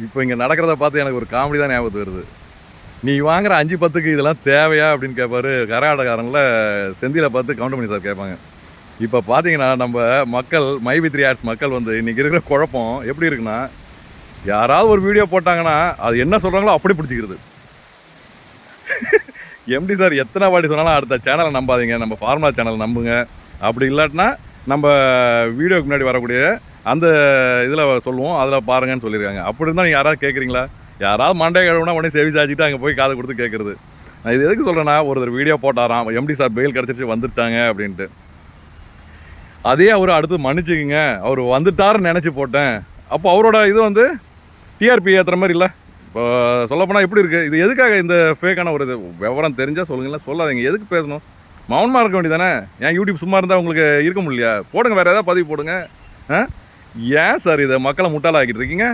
இப்போ இங்கே நடக்கிறத பார்த்து எனக்கு ஒரு காமெடி தான் ஞாபகத்து வருது. நீ வாங்குற 5-10க்கு இதெல்லாம் தேவையா அப்படின்னு கேட்பாரு கரகாட்டக்காரனில் செந்திலை பார்த்து கவுண்டமணி சார் கேட்பாங்க. இப்போ பார்த்தீங்கன்னா நம்ம மக்கள் மைவி 3 ஆர்ட்ஸ் மக்கள் வந்து இன்றைக்கி இருக்கிற குழப்பம் எப்படி இருக்குன்னா, யாராவது ஒரு வீடியோ போட்டாங்கன்னா அது என்ன சொல்கிறாங்களோ அப்படி பிடிச்சிக்கிறது. எம்டி சார் எத்தனை வாட்டி சொன்னாலும் அடுத்த சேனலை நம்பாதீங்க, நம்ம ஃபார்முலா சேனல் நம்புங்க, அப்படி இல்லாட்டினா நம்ம வீடியோக்கு முன்னாடி வரக்கூடிய அந்த இதில் சொல்லுவோம், அதில் பாருங்கன்னு சொல்லியிருக்காங்க. அப்படி இருந்தால் நீங்கள் யாராவது கேட்குறீங்களா? யாராவது மண்டே கழுவுனா உடனே செவி சாய்ச்சிட்டு அங்கே போய் காதை கொடுத்து கேட்குறது. நான் இது எதுக்கு சொல்கிறேன்னா, ஒருத்தர் வீடியோ போட்டாராம் எம்டி சார் பெயில் கிடச்சிட்டு வந்துட்டாங்க அப்படின்ட்டு. அதே அவர் அடுத்து மன்னிச்சுக்குங்க, அவர் வந்துட்டாருன்னு நினச்சி போட்டேன். அப்போ அவரோட இது வந்து டிஆர்பி ஏற்றுற மாதிரி இல்லை. இப்போ சொல்லப்போனால் எப்படி இருக்குது, இது எதுக்காக இந்த ஃபேக்கான ஒரு இது விவரம் தெரிஞ்சால் சொல்லுங்களேன், சொல்லாதீங்க. எதுக்கு பேசணும்? மௌனமாக இருக்க வேண்டியதானே? ஏன் யூடியூப் சும்மா இருந்தால் உங்களுக்கு இருக்க முடியலையா? போடுங்க, வேறு ஏதாவது பதிவு போடுங்க. ஏன் சார் இதை மக்களை முட்டாளாக்கிட்டு இருக்கீங்க?